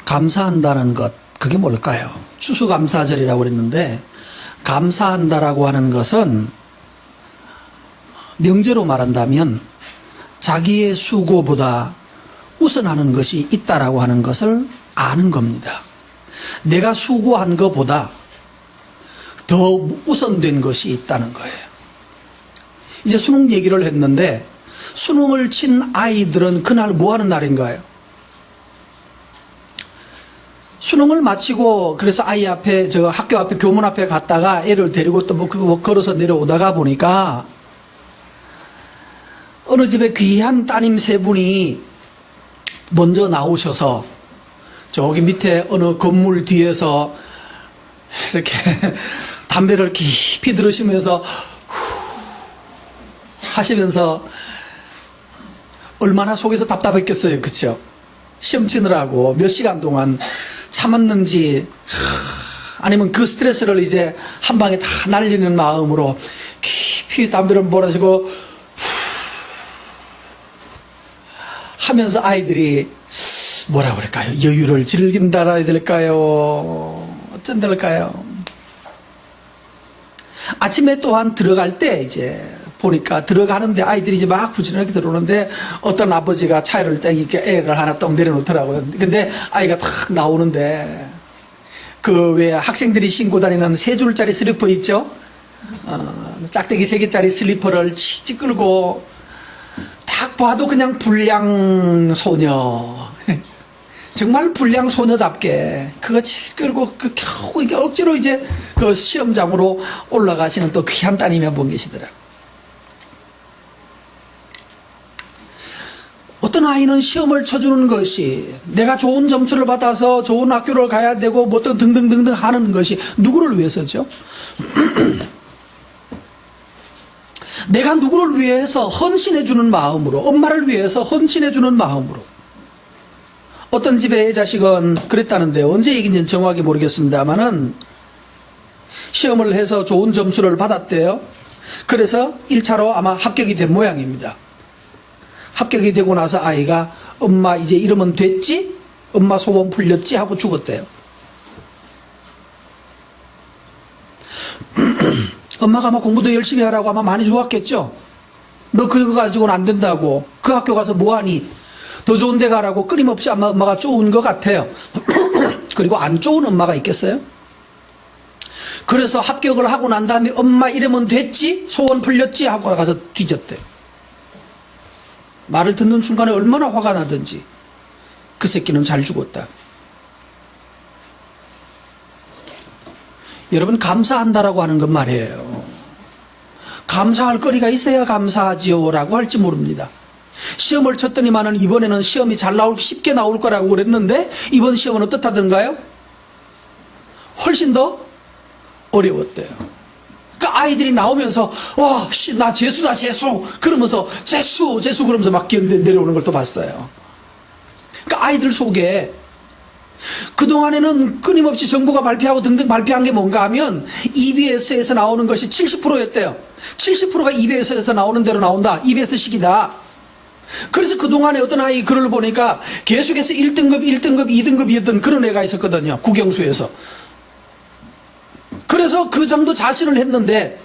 감사한다는 것, 그게 뭘까요? 추수감사절이라고 그랬는데, 감사한다라고 하는 것은 명제로 말한다면 자기의 수고보다 우선하는 것이 있다라고 하는 것을 아는 겁니다. 내가 수고한 것보다 더 우선된 것이 있다는 거예요. 이제 수능 얘기를 했는데, 수능을 친 아이들은 그날 뭐 하는 날인가요? 수능을 마치고, 그래서 아이 앞에, 학교 앞에, 교문 앞에 갔다가 애를 데리고 또 뭐 걸어서 내려오다가 보니까 어느 집에 귀한 따님 세 분이 먼저 나오셔서 저기 밑에 어느 건물 뒤에서 이렇게 담배를 깊이 들으시면서 하시면서 얼마나 속에서 답답했겠어요. 그쵸? 시험 치느라고 몇 시간 동안 참았는지, 아니면 그 스트레스를 이제 한 방에 다 날리는 마음으로 깊이 담배를 몰아주고 하면서 아이들이 뭐라 그럴까요? 여유를 즐긴다라 해야 될까요? 어쩐달까요? 아침에 또한 들어갈 때 이제 보니까 들어가는데 아이들이 이제 막 부지런하게 들어오는데 어떤 아버지가 차를 땡 이렇게 애를 하나 떡 내려놓더라고요. 근데 아이가 탁 나오는데 그 왜 학생들이 신고 다니는 3줄짜리 슬리퍼 있죠? 짝대기 3개짜리 슬리퍼를 칙칙 끌고 딱 봐도 그냥 불량 소녀. 정말 불량 소녀답게 그거 끌고 겨우 이게 억지로 이제 그 시험장으로 올라가시는 또 귀한 따님이 한 분 계시더라고요. 어떤 아이는 시험을 쳐주는 것이, 내가 좋은 점수를 받아서 좋은 학교를 가야 되고 뭐 등등등등 하는 것이 누구를 위해서죠? 내가 누구를 위해서 헌신해주는 마음으로, 엄마를 위해서 헌신해주는 마음으로. 어떤 집의 자식은 그랬다는데, 언제 얘기인지는 정확히 모르겠습니다만은 시험을 해서 좋은 점수를 받았대요. 그래서 1차로 아마 합격이 된 모양입니다. 합격이 되고 나서 아이가 엄마 이제 이러면 됐지? 엄마 소원 풀렸지? 하고 죽었대요. 엄마가 아마 공부도 열심히 하라고 아마 많이 좋았겠죠? 너 그거 가지고는 안 된다고. 그 학교 가서 뭐하니? 더 좋은 데 가라고 끊임없이 아마 엄마가 쪼은 것 같아요. 그리고 안 좋은 엄마가 있겠어요? 그래서 합격을 하고 난 다음에 엄마 이러면 됐지? 소원 풀렸지? 하고 가서 뒤졌대요. 말을 듣는 순간에 얼마나 화가 나든지 그 새끼는 잘 죽었다. 여러분, 감사한다라고 하는 건 말이에요. 감사할 거리가 있어야 감사하지요 라고 할지 모릅니다. 시험을 쳤더니만은 이번에는 시험이 쉽게 나올 거라고 그랬는데 이번 시험은 어떻다던가요? 훨씬 더 어려웠대요. 그러니까 아이들이 나오면서 와, 나 재수다 재수 그러면서 재수 그러면서 막 내려오는 걸 또 봤어요. 그러니까 아이들 속에 그동안에는 끊임없이 정부가 발표하고 등등 발표한 게 뭔가 하면 EBS에서 나오는 것이 70%였대요. 70%가 EBS에서 나오는 대로 나온다. EBS식이다. 그래서 그동안에 어떤 아이 글을 보니까 계속해서 1등급, 2등급이었던 그런 애가 있었거든요. 국영수에서. 그래서 그 정도 자신을 했는데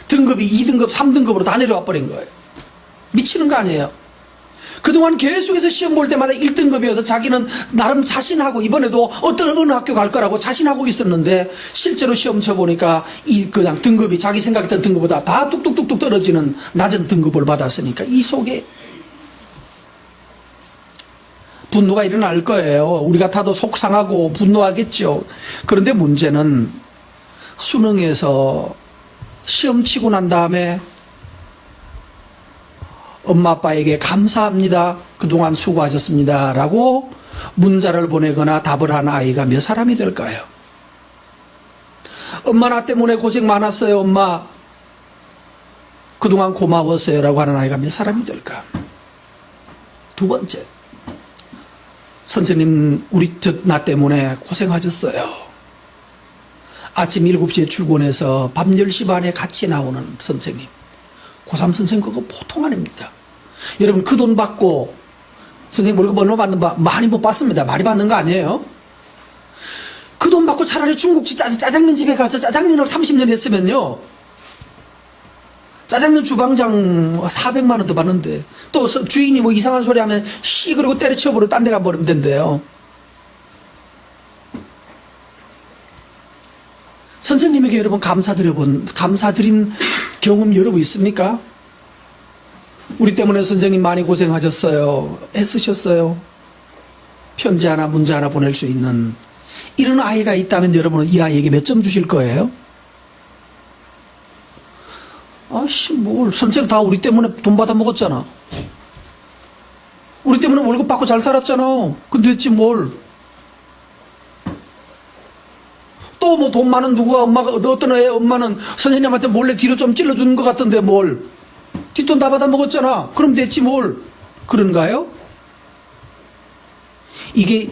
등급이 2등급, 3등급으로 다 내려와 버린 거예요. 미치는 거 아니에요. 그동안 계속해서 시험 볼 때마다 1등급이어서 자기는 나름 자신하고 이번에도 어느 학교 갈 거라고 자신하고 있었는데 실제로 시험 쳐보니까 그냥 등급이 자기 생각했던 등급보다 다 뚝뚝뚝뚝 떨어지는 낮은 등급을 받았으니까 이 속에 분노가 일어날 거예요. 우리 같아도 속상하고 분노하겠죠. 그런데 문제는 수능에서 시험 치고 난 다음에 엄마 아빠에게 감사합니다. 그동안 수고하셨습니다. 라고 문자를 보내거나 답을 한 아이가 몇 사람이 될까요? 엄마 나 때문에 고생 많았어요. 엄마 그동안 고마웠어요. 라고 하는 아이가 몇 사람이 될까? 두 번째, 선생님 나 때문에 고생하셨어요. 아침 7시에 출근해서 밤 10시 반에 같이 나오는 선생님. 고3 선생님 그거 보통 아닙니다. 여러분 그 돈 받고 선생님 월급 얼마 받는 거 많이 못 받습니다. 많이 받는 거 아니에요? 그 돈 받고 차라리 중국집 짜장면 집에 가서 짜장면을 30년 했으면요. 짜장면 주방장 400만 원 더 받는데 또 주인이 뭐 이상한 소리 하면 씨 그러고 때려치워버리고 딴 데 가버리면 된대요. 선생님에게 여러분 감사드린 경험 여러분 있습니까? 우리 때문에 선생님 많이 고생하셨어요. 애쓰셨어요. 편지 하나 문자 하나 보낼 수 있는 이런 아이가 있다면 여러분은 이 아이에게 몇 점 주실 거예요? 아씨 뭘 선생님 다 우리 때문에 돈 받아 먹었잖아. 우리 때문에 월급 받고 잘 살았잖아. 근데 됐지 뭘. 또 뭐 돈 많은 누구가 어떤 애 엄마는 선생님한테 몰래 뒤로 좀 찔러주는 것 같던데 뭘. 뒷돈 다 받아 먹었잖아. 그럼 됐지 뭘. 그런가요? 이게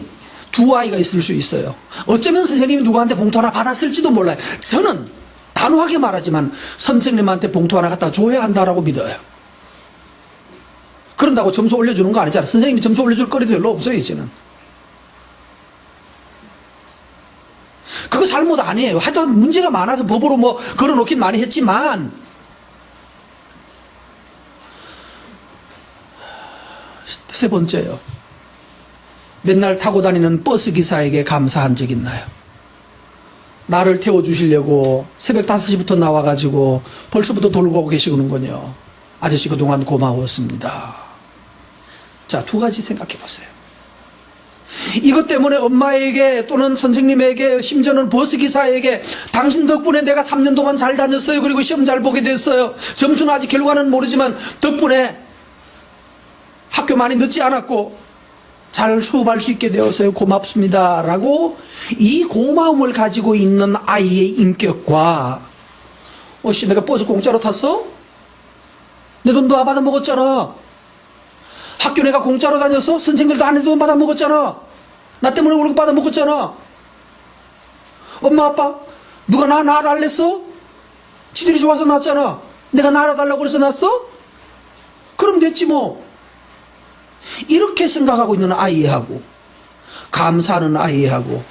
두 아이가 있을 수 있어요. 어쩌면 선생님이 누구한테 봉투 하나 받았을지도 몰라요. 저는 단호하게 말하지만 선생님한테 봉투 하나 갖다 줘야 한다라고 믿어요. 그런다고 점수 올려주는 거 아니잖아. 선생님이 점수 올려줄 거리도 별로 없어요 이제는. 그거 잘못 아니에요. 하여튼 문제가 많아서 법으로 뭐 걸어놓긴 많이 했지만 세 번째요. 맨날 타고 다니는 버스 기사에게 감사한 적 있나요? 나를 태워주시려고 새벽 5시부터 나와가지고 벌써부터 돌고 오고 계시는군요. 아저씨 그동안 고마웠습니다. 자, 두 가지 생각해 보세요. 이것 때문에 엄마에게 또는 선생님에게 심지어는 버스기사에게 당신 덕분에 내가 3년 동안 잘 다녔어요. 그리고 시험 잘 보게 됐어요. 점수는 아직 결과는 모르지만 덕분에 학교 많이 늦지 않았고 잘 수업할 수 있게 되었어요. 고맙습니다. 라고 이 고마움을 가지고 있는 아이의 인격과 씨 내가 버스 공짜로 탔어? 내 돈 다 받아 먹었잖아. 학교 내가 공짜로 다녔어? 선생님들도 안 해도 돈 받아 먹었잖아. 나 때문에 월급 받아 먹었잖아. 엄마 아빠 누가 나 낳아달랬어? 지들이 좋아서 낳았잖아. 내가 낳아달라고 그래서 낳았어? 그럼 됐지 뭐. 이렇게 생각하고 있는 아이하고 감사하는 아이하고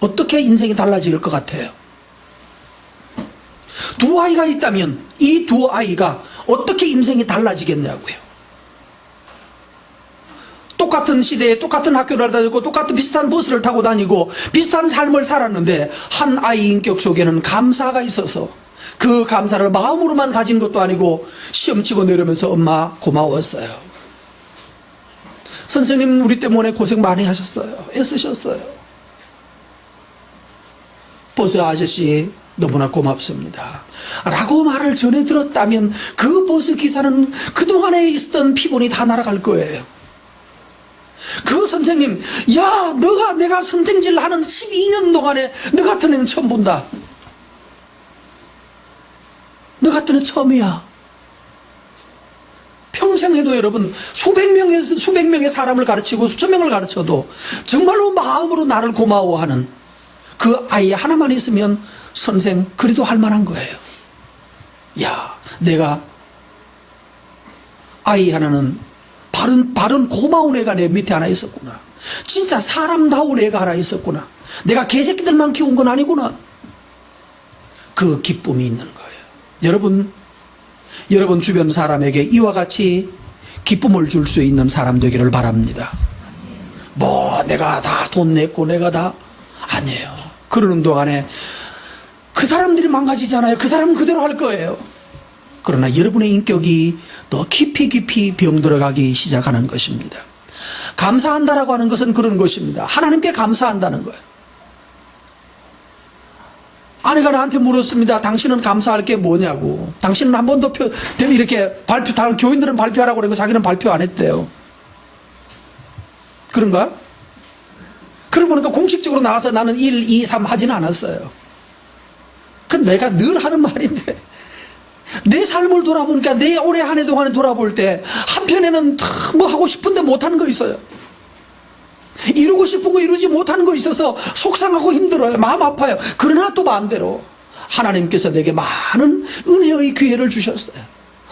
어떻게 인생이 달라질 것 같아요? 두 아이가 있다면 이 두 아이가 어떻게 인생이 달라지겠냐고요. 똑같은 시대에 똑같은 학교를 다니고 똑같은 비슷한 버스를 타고 다니고 비슷한 삶을 살았는데 한 아이 인격 속에는 감사가 있어서 그 감사를 마음으로만 가진 것도 아니고 시험 치고 내려면서 엄마 고마웠어요. 선생님 우리 때문에 고생 많이 하셨어요. 애쓰셨어요. 버스 아저씨 너무나 고맙습니다. 라고 말을 전해 들었다면 그 버스 기사는 그동안에 있었던 피곤이 다 날아갈 거예요. 그 선생님, 야, 내가 선생질 하는 12년 동안에 너 같은 애는 처음 본다. 너 같은 애 처음이야. 평생 해도 여러분 수백 명의 사람을 가르치고 수천 명을 가르쳐도 정말로 마음으로 나를 고마워하는 그 아이 하나만 있으면 선생 그래도 할 만한 거예요. 야, 내가 아이 하나는 바른 고마운 애가 내 밑에 하나 있었구나. 진짜 사람다운 애가 하나 있었구나. 내가 개새끼들만 키운 건 아니구나. 그 기쁨이 있는 거예요. 여러분 주변 사람에게 이와 같이 기쁨을 줄 수 있는 사람 되기를 바랍니다. 뭐 내가 다 돈 냈고 내가 다 아니에요. 그러는 동안에 그 사람들이 망가지잖아요. 그 사람은 그대로 할 거예요. 그러나 여러분의 인격이 더 깊이 병들어가기 시작하는 것입니다. 감사한다라고 하는 것은 그런 것입니다. 하나님께 감사한다는 거예요. 아내가 나한테 물었습니다. 당신은 감사할 게 뭐냐고. 당신은 한 번도 되면 이렇게 다른 교인들은 발표하라고 그러고 자기는 발표 안 했대요. 그런가? 그러고 보니까 공식적으로 나와서 나는 1, 2, 3 하지는 않았어요. 그 내가 늘 하는 말인데 내 삶을 돌아보니까 내 올해 한 해 동안에 돌아볼 때 한편에는 뭐 하고 싶은데 못하는 거 있어요. 이루고 싶은 거 이루지 못하는 거 있어서 속상하고 힘들어요. 마음 아파요. 그러나 또 반대로 하나님께서 내게 많은 은혜의 기회를 주셨어요.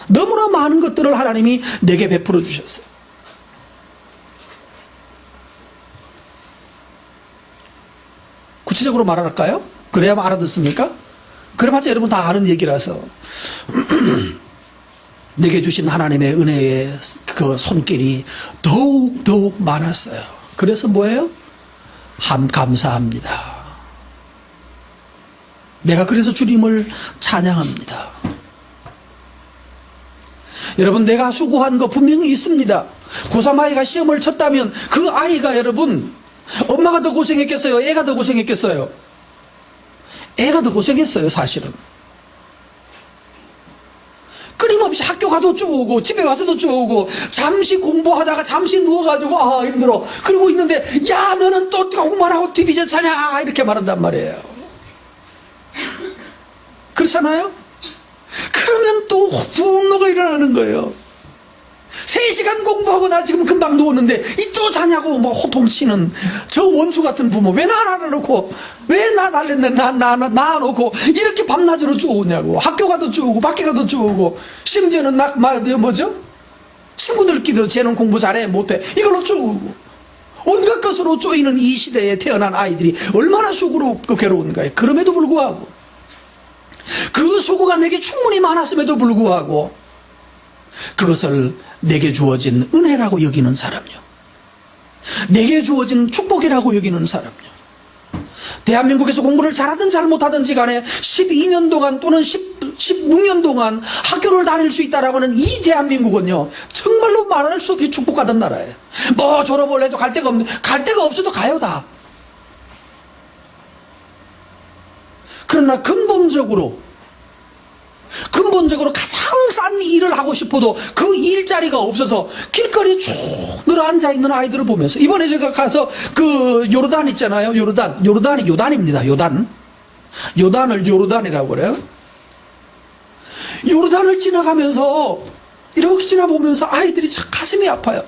너무나 많은 것들을 하나님이 내게 베풀어 주셨어요. 구체적으로 말할까요? 그래야만 알아듣습니까? 그래봤자 여러분 다 아는 얘기라서. 내게 주신 하나님의 은혜의 그 손길이 더욱 많았어요. 그래서 뭐예요? 감사합니다. 내가 그래서 주님을 찬양합니다. 여러분, 내가 수고한 거 분명히 있습니다. 고3 아이가 시험을 쳤다면 그 아이가 여러분, 엄마가 더 고생했겠어요? 애가 더 고생했겠어요? 애가 더 고생했어요, 사실은. 끊임없이 학교 가도 쪼우고 집에 와서도 쪼우고 잠시 공부하다가 잠시 누워가지고 힘들어 그러고 있는데, 야 너는 또 공부하고 TV 제차냐 이렇게 말한단 말이에요. 그렇잖아요? 그러면 또 분노가 일어나는 거예요. 3시간 공부하고 나 지금 금방 누웠는데 이 또 자냐고 뭐 호통치는 저 원수 같은 부모. 왜 나 안 놓고, 왜 나 달랬네, 나 놓고 이렇게 밤낮으로 쪼우냐고. 학교 가도 쪼우고 밖에 가도 쪼우고, 심지어는 뭐죠? 친구들끼리도 쟤는 공부 잘해 못해 이걸로 쪼우고, 온갖 것으로 쪼이는 이 시대에 태어난 아이들이 얼마나 속으로 괴로운가요. 그럼에도 불구하고, 그 수고가 내게 충분히 많았음에도 불구하고 그것을 내게 주어진 은혜라고 여기는 사람요, 내게 주어진 축복이라고 여기는 사람요. 대한민국에서 공부를 잘하든 잘못하든지 간에 12년 동안 또는 16년 동안 학교를 다닐 수 있다라고 하는 이 대한민국은요, 정말로 말할 수 없이 축복받은 나라예요. 뭐 졸업을 해도 갈 데가 없어도 가요 다. 그러나 근본적으로 가장 싼 일을 하고 싶어도 그 일자리가 없어서 길거리에 쭉 늘어 앉아있는 아이들을 보면서, 이번에 제가 가서 그 요르단 있잖아요. 요단입니다. 요단을 요르단이라고 그래요. 요르단을 지나가면서 이렇게 지나보면서 아이들이 참 가슴이 아파요.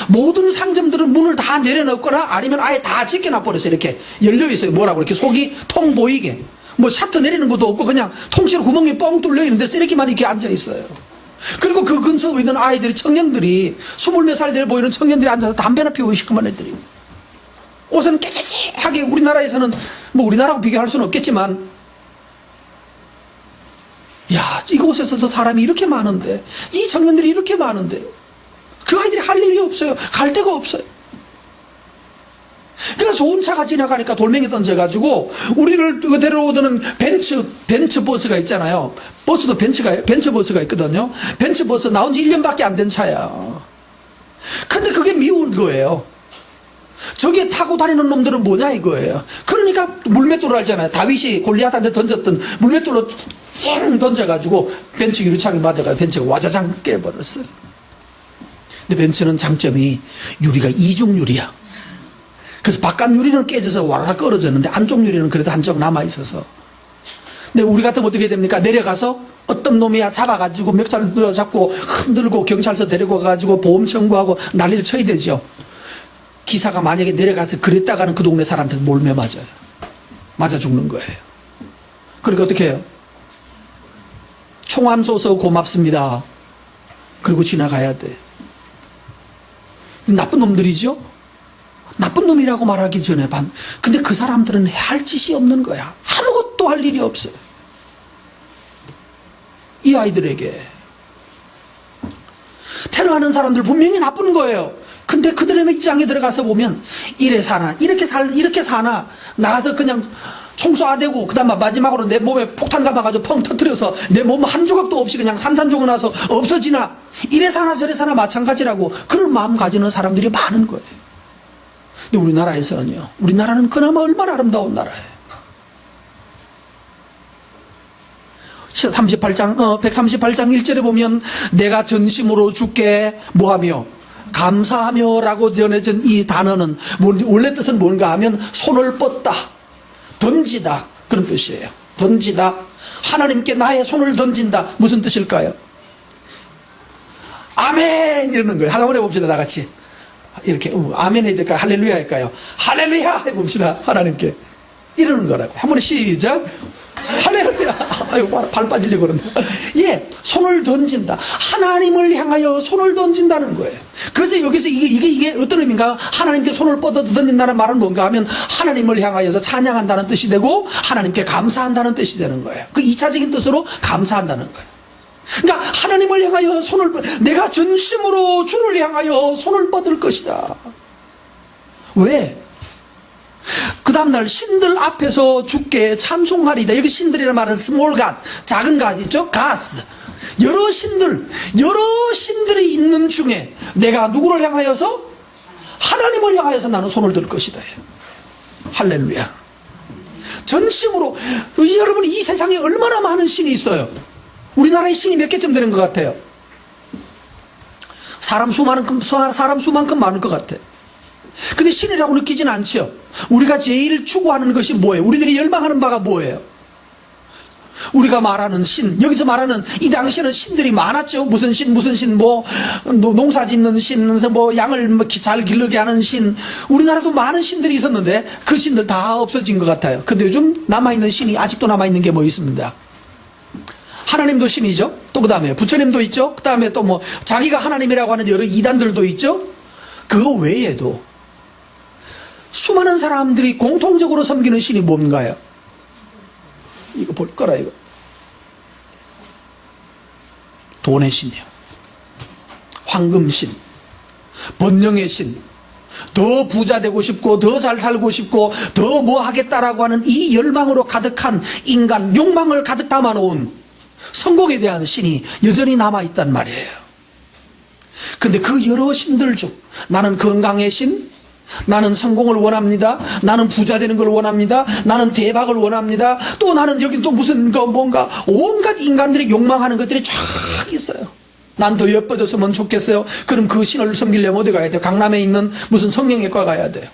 모든 상점들은 문을 다 내려놓거나 아니면 아예 다 제껴놔버렸어요. 이렇게 열려있어요. 뭐라고 이렇게 속이 통 보이게. 뭐 샤터 내리는 것도 없고 그냥 통째로 구멍이 뻥 뚫려 있는데 쓰레기만 이렇게 앉아 있어요. 그리고 그 근처에 있는 아이들이, 청년들이, 20몇 살 돼 보이는 청년들이 앉아서 담배나 피우고 시커먼 애들이, 옷은 깨끗하게, 우리나라에서는 뭐 우리나라하고 비교할 수는 없겠지만, 야 이곳에서도 사람이 이렇게 많은데, 이 청년들이 이렇게 많은데 그 아이들이 할 일이 없어요. 갈 데가 없어요. 그러니까 좋은 차가 지나가니까 돌멩이 던져가지고 우리를 데려오는 벤츠 버스가 있잖아요. 버스도 벤츠 버스가 있거든요. 벤츠 버스 나온 지 1년밖에 안 된 차야. 근데 그게 미운 거예요. 저기에 타고 다니는 놈들은 뭐냐 이거예요. 그러니까 물맷돌을 알잖아요. 다윗이 골리앗한테 던졌던 물맷돌로 쨍 던져가지고 벤츠 유리창에 맞아가지고 벤츠가 와자장 깨버렸어요. 근데 벤츠는 장점이 유리가 이중유리야. 그래서 바깥 유리는 깨져서 와라 떨어졌는데 안쪽 유리는 그래도 한쪽 남아있어서. 근데 우리 같으면 어떻게 됩니까? 내려가서 어떤 놈이야 잡아가지고 멱살을 잡고 흔들고 경찰서 데리고 가가지고 보험 청구하고 난리를 쳐야 되죠. 기사가 만약에 내려가서 그랬다가는 그 동네 사람들 몰매 맞아요. 맞아 죽는 거예요. 그러니까 어떻게 해요? 총안 쏘서 고맙습니다. 그리고 지나가야 돼. 나쁜 놈들이죠? 나쁜 놈이라고 말하기 전에 근데 그 사람들은 할 짓이 없는 거야. 아무것도 할 일이 없어요. 이 아이들에게 테러하는 사람들 분명히 나쁜 거예요. 근데 그들의 입장에 들어가서 보면 이래 사나 이렇게 사나, 나가서 그냥 총 쏴대고 그 다음 마지막으로 내 몸에 폭탄 감아가지고 펑 터뜨려서 내 몸 한 조각도 없이 그냥 산산조각 나서 없어지나, 이래 사나 저래 사나 마찬가지라고 그런 마음 가지는 사람들이 많은 거예요. 근데 우리나라에서는요, 우리나라는 그나마 얼마나 아름다운 나라예요. 138장 138장 1절에 보면 내가 전심으로 주께 뭐하며 감사하며 라고 전해진 이 단어는 원래 뜻은 뭔가 하면 손을 뻗다, 던지다, 그런 뜻이에요. 던지다, 하나님께 나의 손을 던진다. 무슨 뜻일까요? 아멘 이러는 거예요. 한번 해봅시다. 다 같이 이렇게 아멘 해야 될까요? 할렐루야 할까요? 할렐루야 해봅시다. 하나님께 이러는 거라고. 한 번에 시작. 할렐루야. 아유, 발 빠지려고 그런다. 예, 손을 던진다. 하나님을 향하여 손을 던진다는 거예요. 그래서 여기서 이게 어떤 의미인가? 하나님께 손을 뻗어 던진다는 말은 뭔가 하면 하나님을 향하여서 찬양한다는 뜻이 되고 하나님께 감사한다는 뜻이 되는 거예요. 그 2차적인 뜻으로 감사한다는 거예요. 그러니까 하나님을 향하여 내가 전심으로 주를 향하여 손을 뻗을 것이다. 왜? 그 다음날 신들 앞에서 주께 찬송하리다. 여기 신들이라는 말은 small god, 작은 god 있죠? gods. 여러 신들이 있는 중에 내가 누구를 향하여서? 하나님을 향하여서 나는 손을 들 것이다. 할렐루야. 전심으로. 여러분, 이 세상에 얼마나 많은 신이 있어요? 우리나라의 신이 몇 개쯤 되는 것 같아요? 사람 수만큼 많을 것 같아요. 근데 신이라고 느끼진 않죠. 우리가 제일 추구하는 것이 뭐예요? 우리들이 열망하는 바가 뭐예요? 우리가 말하는 신, 여기서 말하는 이 당시에는 신들이 많았죠. 무슨 신, 농사 짓는 신, 양을 잘 기르게 하는 신. 우리나라도 많은 신들이 있었는데 그 신들 다 없어진 것 같아요. 근데 요즘 남아있는 신이 아직도 남아있는 게 뭐 있습니다. 하나님도 신이죠. 또 그 다음에 부처님도 있죠. 그 다음에 또 자기가 하나님이라고 하는 여러 이단들도 있죠. 그거 외에도 수많은 사람들이 공통적으로 섬기는 신이 뭔가요? 이거 볼 거라, 이거. 돈의 신이요. 황금신, 번영의 신, 더 부자 되고 싶고, 더 잘 살고 싶고, 더 뭐 하겠다라고 하는 이 열망으로 가득한 인간, 욕망을 가득 담아놓은 성공에 대한 신이 여전히 남아있단 말이에요. 근데 그 여러 신들 중 나는 건강의 신, 나는 성공을 원합니다. 나는 부자 되는 걸 원합니다. 나는 대박을 원합니다. 또 나는 여기 또 무슨 뭔가 온갖 인간들이 욕망하는 것들이 쫙 있어요. 난 더 예뻐졌으면 좋겠어요. 그럼 그 신을 섬기려면 어디 가야 돼요? 강남에 있는 무슨 성형외과 가야 돼요.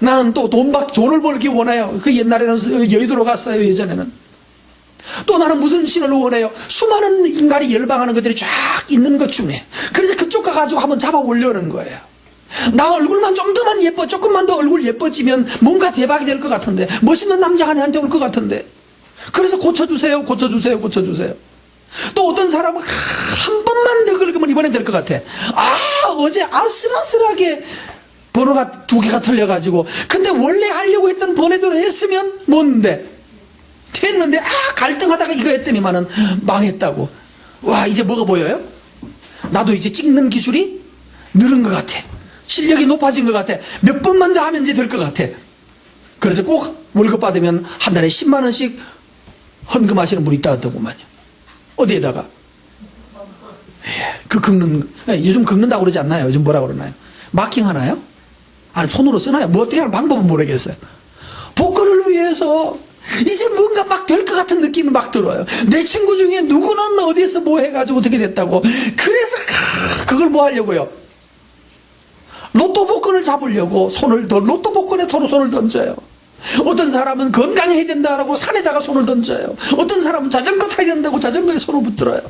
나는 또 돈을 벌기 원해요. 그 옛날에는 여의도로 갔어요. 예전에는. 또 나는 무슨 신을 원해요? 수많은 인간이 열망하는 것들이 쫙 있는 것 중에. 그래서 그쪽 가가지고 한번 잡아 올려는 거예요. 나 얼굴만 좀 더만 조금만 더 얼굴 예뻐지면 뭔가 대박이 될 것 같은데, 멋있는 남자가 내한테 올 것 같은데. 그래서 고쳐주세요. 또 어떤 사람은 한 번만 더 긁으면 이번엔 될 것 같아. 어제 아슬아슬하게 번호가 2개가 틀려가지고, 근데 원래 하려고 했던 번호대로 했으면 뭔데? 했는데 갈등하다가 이거 했더니만은 망했다고. 와, 이제 뭐가 보여요? 나도 이제 찍는 기술이 늘은 것 같아. 실력이 높아진 것 같아. 몇 번만 더 하면 이제 될 것 같아. 그래서 꼭 월급 받으면 한 달에 10만 원씩 헌금하시는 분이 있다더구만요. 어디에다가? 요즘 긁는다고 그러지 않나요? 요즘 뭐라 그러나요? 마킹 하나요? 아니, 손으로 쓰나요? 뭐 어떻게 하는 방법은 모르겠어요. 복권을 위해서 이제 뭔가 막 될 것 같은 느낌이 막 들어요. 내 친구 중에 누구는 어디에서 뭐 해가지고 어떻게 됐다고. 그래서 그걸 뭐 하려고요? 로또 복권을 잡으려고 로또 복권에 서로 손을 던져요. 어떤 사람은 건강해야 된다라고 산에다가 손을 던져요. 어떤 사람은 자전거 타야 된다고 자전거에 손을 붙들어요.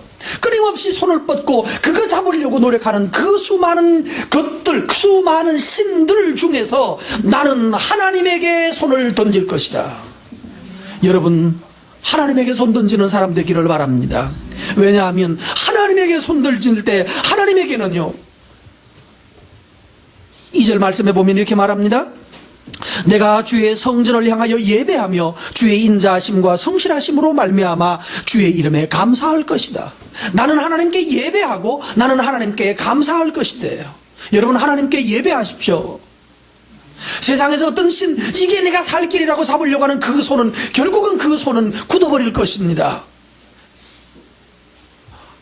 끊임없이 손을 뻗고 그거 잡으려고 노력하는 그 수많은 수많은 신들 중에서 나는 하나님에게 손을 던질 것이다. 여러분, 하나님에게 손 던지는 사람 되기를 바랍니다. 왜냐하면 하나님에게 손 던질 때 하나님에게는요, 2절 말씀해 보면 이렇게 말합니다. 내가 주의 성전을 향하여 예배하며 주의 인자하심과 성실하심으로 말미암아 주의 이름에 감사할 것이다. 나는 하나님께 예배하고 나는 하나님께 감사할 것이대요. 여러분, 하나님께 예배하십시오. 세상에서 어떤 이게 내가 살 길이라고 잡으려고 하는 그 손은 결국은 그 손은 굳어버릴 것입니다.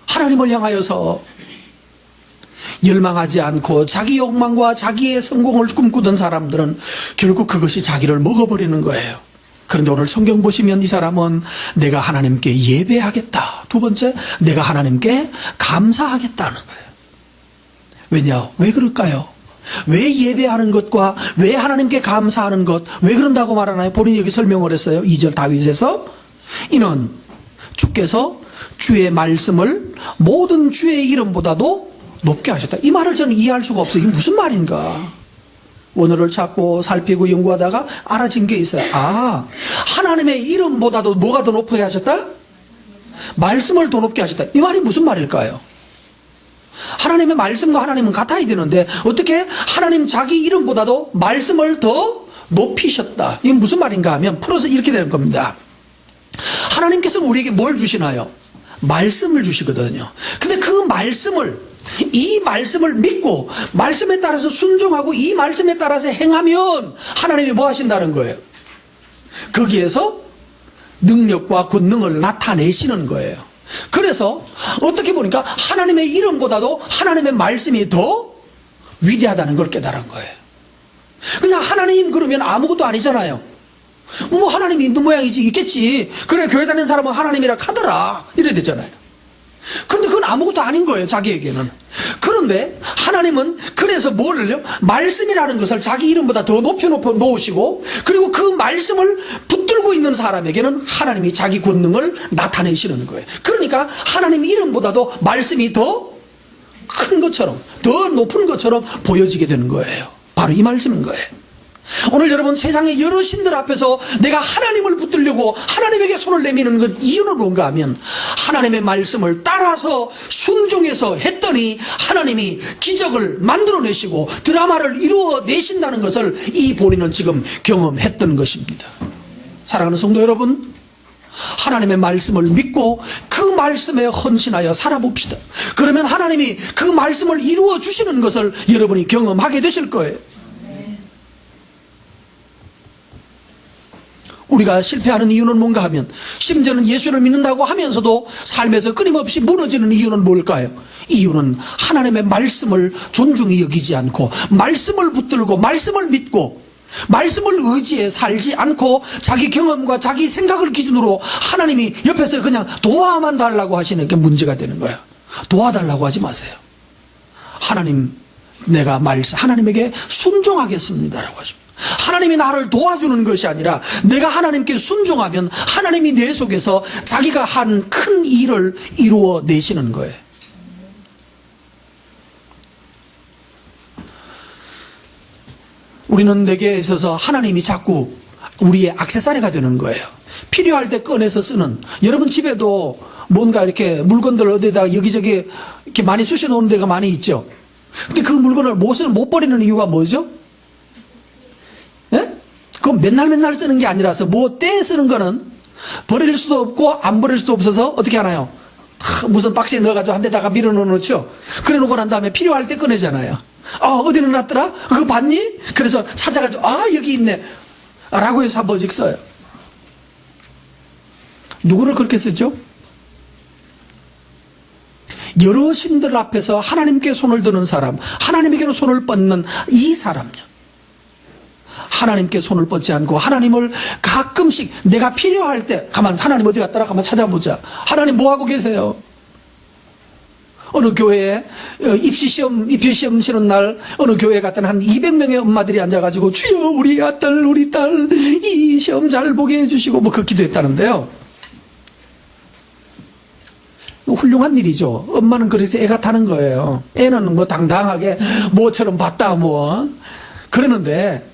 하나님을 향하여서 열망하지 않고 자기 욕망과 자기의 성공을 꿈꾸던 사람들은 결국 그것이 자기를 먹어버리는 거예요. 그런데 오늘 성경 보시면 이 사람은 내가 하나님께 예배하겠다. 두 번째, 내가 하나님께 감사하겠다는 거예요. 왜냐? 왜 그럴까요? 왜 예배하는 것과 왜 하나님께 감사하는 것, 왜 그런다고 말하나요? 본인이 여기 설명을 했어요. 2절 다윗에서 이는 주께서 주의 말씀을 모든 주의 이름보다도 높게 하셨다. 이 말을 저는 이해할 수가 없어요. 이게 무슨 말인가? 원어를 찾고 살피고 연구하다가 알아진 게 있어요. 하나님의 이름보다도 뭐가 더 높게 하셨다? 말씀을 더 높게 하셨다. 이 말이 무슨 말일까요? 하나님의 말씀과 하나님은 같아야 되는데 어떻게 하나님 자기 이름보다도 말씀을 더 높이셨다. 이게 무슨 말인가 하면 풀어서 이렇게 되는 겁니다. 하나님께서는 우리에게 뭘 주시나요? 말씀을 주시거든요. 근데 그 말씀을, 이 말씀을 믿고 말씀에 따라서 순종하고 이 말씀에 따라서 행하면 하나님이 뭐 하신다는 거예요? 거기에서 능력과 권능을 나타내시는 거예요. 그래서 어떻게 보니까 하나님의 이름보다도 하나님의 말씀이 더 위대하다는 걸 깨달은 거예요. 그냥 하나님 그러면 아무것도 아니잖아요. 뭐 하나님이 있는 모양이지 있겠지. 그래 교회 다니는 사람은 하나님이라 하더라 이래야 되잖아요. 그런데 그건 아무것도 아닌 거예요, 자기에게는. 그런데 하나님은 그래서 뭐를요? 말씀이라는 것을 자기 이름보다 더 높여 놓으시고, 그리고 그 말씀을 붙들고 있는 사람에게는 하나님이 자기 권능을 나타내시는 거예요. 그러니까 하나님 이름보다도 말씀이 더 큰 것처럼, 더 높은 것처럼 보여지게 되는 거예요. 바로 이 말씀인 거예요. 오늘 여러분 세상의 여러 신들 앞에서 내가 하나님을 붙들려고 하나님에게 손을 내미는 그 이유는 뭔가 하면 하나님의 말씀을 따라서 순종해서 했더니 하나님이 기적을 만들어내시고 드라마를 이루어내신다는 것을 이 본인은 지금 경험했던 것입니다. 사랑하는 성도 여러분, 하나님의 말씀을 믿고 그 말씀에 헌신하여 살아봅시다. 그러면 하나님이 그 말씀을 이루어 주시는 것을 여러분이 경험하게 되실 거예요. 우리가 실패하는 이유는 뭔가 하면 심지어는 예수를 믿는다고 하면서도 삶에서 끊임없이 무너지는 이유는 뭘까요? 이유는 하나님의 말씀을 존중히 여기지 않고 말씀을 붙들고 말씀을 믿고 말씀을 의지해 살지 않고 자기 경험과 자기 생각을 기준으로 하나님이 옆에서 그냥 도와만 달라고 하시는 게 문제가 되는 거예요. 도와달라고 하지 마세요. 하나님, 내가 하나님에게 순종하겠습니다라고 하십니다. 하나님이 나를 도와주는 것이 아니라 내가 하나님께 순종하면 하나님이 내 속에서 자기가 한 큰 일을 이루어내시는 거예요. 우리는 내게 있어서 하나님이 자꾸 우리의 액세서리가 되는 거예요. 필요할 때 꺼내서 쓰는, 여러분 집에도 뭔가 이렇게 물건들 어디다 여기저기 이렇게 많이 쑤셔 놓는 데가 많이 있죠. 근데 그 물건을 못 버리는 이유가 뭐죠? 그건 맨날 쓰는 게 아니라서 뭐 때 쓰는 거는 버릴 수도 없고 안 버릴 수도 없어서 어떻게 하나요? 무슨 박스에 넣어가지고 한 데다가 밀어 놓죠. 그래 놓고 난 다음에 필요할 때 꺼내잖아요. 어디 넣어놨더라? 그거 봤니? 그래서 찾아가지고 여기 있네 라고 해서 한 번씩 써요. 누구를 그렇게 쓰죠? 여러 신들 앞에서 하나님께 손을 드는 사람, 하나님에게로 손을 뻗는 이 사람요, 하나님께 손을 뻗지 않고 하나님을 가끔씩 내가 필요할 때 하나님 어디 갔더라? 가만 찾아보자. 하나님 뭐 하고 계세요? 어느 교회에 입시시험 치는 날 어느 교회에 갔더니 한 200명의 엄마들이 앉아가지고 주여 우리 아들 우리 딸 이 시험 잘 보게 해주시고 뭐 그 기도했다는데요. 훌륭한 일이죠. 엄마는 그래서 애가 타는 거예요. 애는 뭐 당당하게 뭐처럼 봤다 뭐 그러는데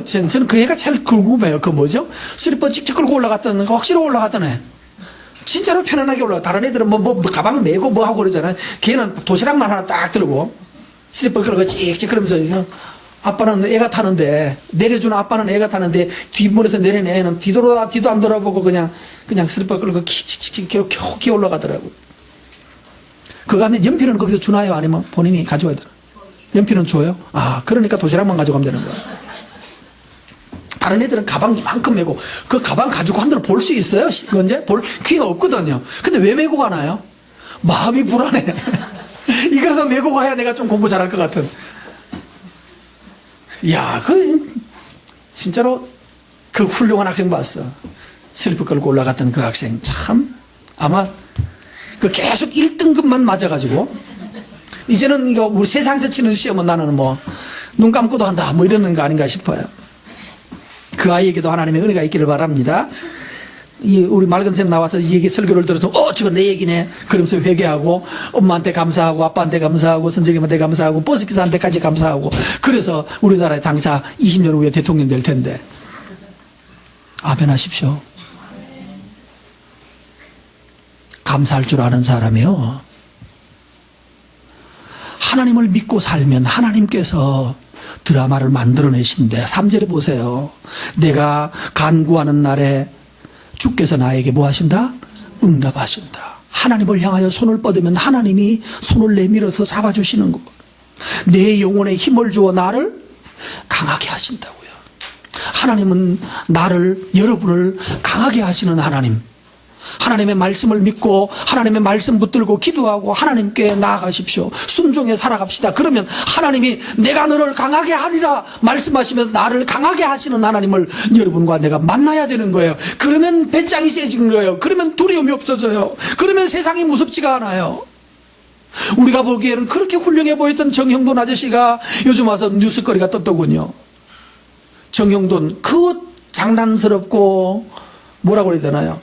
저는 그 애가 제일 궁금해요. 그 뭐죠? 슬리퍼 찍찍 끌고 올라갔던 거 확실히 올라갔던 애. 진짜로 편안하게 올라가. 다른 애들은 뭐 가방 메고 뭐 하고 그러잖아요. 걔는 도시락만 하나 딱 들고 슬리퍼 끌고 찍찍 그러면서 아빠는 애가 타는데 내려주는 아빠는 애가 타는데 뒷문에서 내리는 애는 뒤도 안 돌아보고 그냥 슬리퍼 끌고 킥킥킥 겨우 올라가더라고요. 그거 하면 연필은 거기서 주나요? 아니면 본인이 가져와야 되나? 연필은 줘요? 그러니까 도시락만 가져가면 되는 거야. 다른 애들은 가방 이만큼 메고 그 가방 가지고 한 대로 볼 수 있어요? 언제? 볼 기회가 없거든요. 근데 왜 메고 가나요? 마음이 불안해. 이거라도 메고 가야 내가 좀 공부 잘할 것 같은. 진짜로 그 훌륭한 학생 봤어. 슬리퍼 끌고 올라갔던 그 학생 참 아마 그 계속 1등급만 맞아가지고 이제는 이거 우리 세상에서 치는 시험은 나는 뭐 눈 감고도 한다 뭐 이러는 거 아닌가 싶어요. 그 아이에게도 하나님의 은혜가 있기를 바랍니다. 우리 맑은 쌤 나와서 이 얘기 설교를 들어서 저거 내 얘기네 그러면서 회개하고 엄마한테 감사하고 아빠한테 감사하고 선생님한테 감사하고 버스기사한테까지 감사하고 그래서 우리나라의 당사 20년 후에 대통령 될 텐데 아멘 하십시오. 감사할 줄 아는 사람이요. 하나님을 믿고 살면 하나님께서 드라마를 만들어내신대. 3절에 보세요. 내가 간구하는 날에 주께서 나에게 뭐 하신다? 응답하신다. 하나님을 향하여 손을 뻗으면 하나님이 손을 내밀어서 잡아주시는 거. 내 영혼에 힘을 주어 나를 강하게 하신다고요. 하나님은 나를, 여러분을 강하게 하시는 하나님. 하나님의 말씀을 믿고 하나님의 말씀 붙들고 기도하고 하나님께 나아가십시오. 순종해 살아갑시다. 그러면 하나님이 내가 너를 강하게 하리라 말씀하시면서 나를 강하게 하시는 하나님을 여러분과 내가 만나야 되는 거예요. 그러면 배짱이 세지는 거예요. 그러면 두려움이 없어져요. 그러면 세상이 무섭지가 않아요. 우리가 보기에는 그렇게 훌륭해 보였던 정형돈 아저씨가 요즘 와서 뉴스거리가 떴더군요. 정형돈, 그 장난스럽고 뭐라고 그래야 되나요?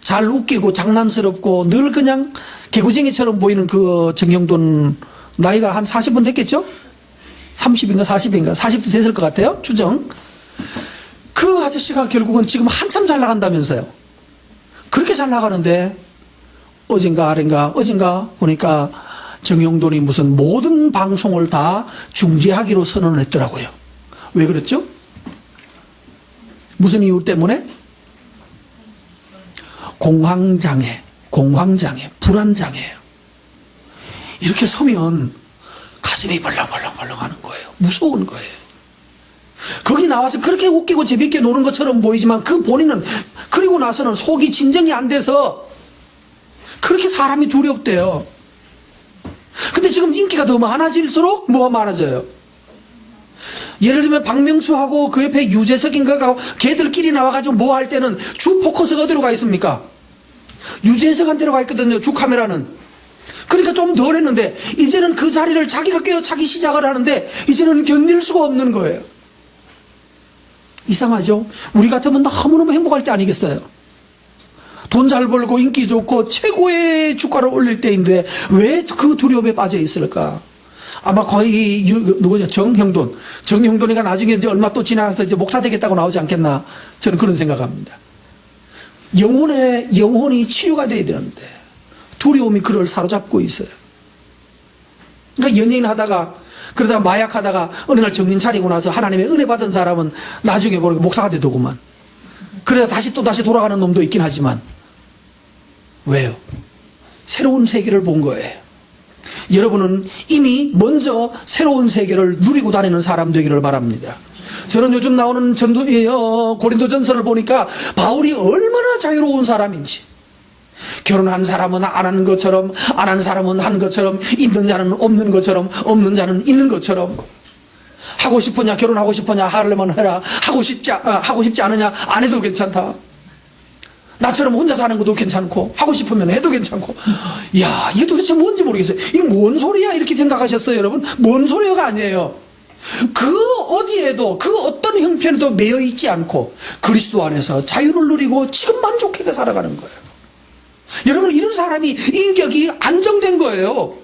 잘 웃기고 장난스럽고 늘 그냥 개구쟁이처럼 보이는 그 정형돈, 나이가 한 40은 됐겠죠? 30인가 40인가 40도 됐을 것 같아요. 추정. 그 아저씨가 결국은 지금 한참 잘 나간다면서요. 그렇게 잘 나가는데 어젠가 보니까 정형돈이 무슨 모든 방송을 다 중지하기로 선언을 했더라고요. 왜 그랬죠? 무슨 이유 때문에? 공황장애, 불안장애예요. 이렇게 서면 가슴이 벌렁벌렁 하는 거예요. 무서운 거예요. 거기 나와서 그렇게 웃기고 재밌게 노는 것처럼 보이지만 그 본인은 그리고 나서는 속이 진정이 안 돼서 그렇게 사람이 두렵대요. 근데 지금 인기가 더 많아질수록 뭐가 많아져요? 예를 들면 박명수하고 그 옆에 유재석인가 걔들끼리 나와가지고 뭐 할 때는 주 포커스가 어디로 가 있습니까? 유재석한테로 가 있거든요. 주 카메라는. 그러니까 좀 덜 했는데 이제는 그 자리를 자기가 꿰어차기 시작을 하는데 이제는 견딜 수가 없는 거예요. 이상하죠? 우리 같으면 너무너무 행복할 때 아니겠어요? 돈 잘 벌고 인기 좋고 최고의 주가를 올릴 때인데 왜 그 두려움에 빠져 있을까? 아마 거의 누구냐 정형돈이가 나중에 이제 얼마 또 지나서 이제 목사 되겠다고 나오지 않겠나 저는 그런 생각합니다. 영혼이 치유가 돼야 되는데 두려움이 그를 사로잡고 있어요. 그러니까 연예인 하다가 그러다가 마약하다가 어느 날 정신 차리고 나서 하나님의 은혜 받은 사람은 나중에 모르게 목사가 되더구만. 그러다 다시 돌아가는 놈도 있긴 하지만 왜요? 새로운 세계를 본 거예요. 여러분은 이미 먼저 새로운 세계를 누리고 다니는 사람 되기를 바랍니다. 저는 요즘 나오는 고린도전서를 보니까 바울이 얼마나 자유로운 사람인지, 결혼한 사람은 안 한 것처럼, 안 한 사람은 한 것처럼, 있는 자는 없는 것처럼, 없는 자는 있는 것처럼, 하고 싶으냐 결혼하고 싶으냐 하려면 해라, 하고 싶지 않으냐 안 해도 괜찮다, 나처럼 혼자 사는 것도 괜찮고 하고 싶으면 해도 괜찮고. 이야, 이게 도대체 뭔지 모르겠어요. 이게 뭔 소리야 이렇게 생각하셨어요 여러분? 뭔 소리가 아니에요. 그 어디에도 그 어떤 형편에도 매여 있지 않고 그리스도 안에서 자유를 누리고 지금 만족하게 살아가는 거예요. 여러분, 이런 사람이 인격이 안정된 거예요.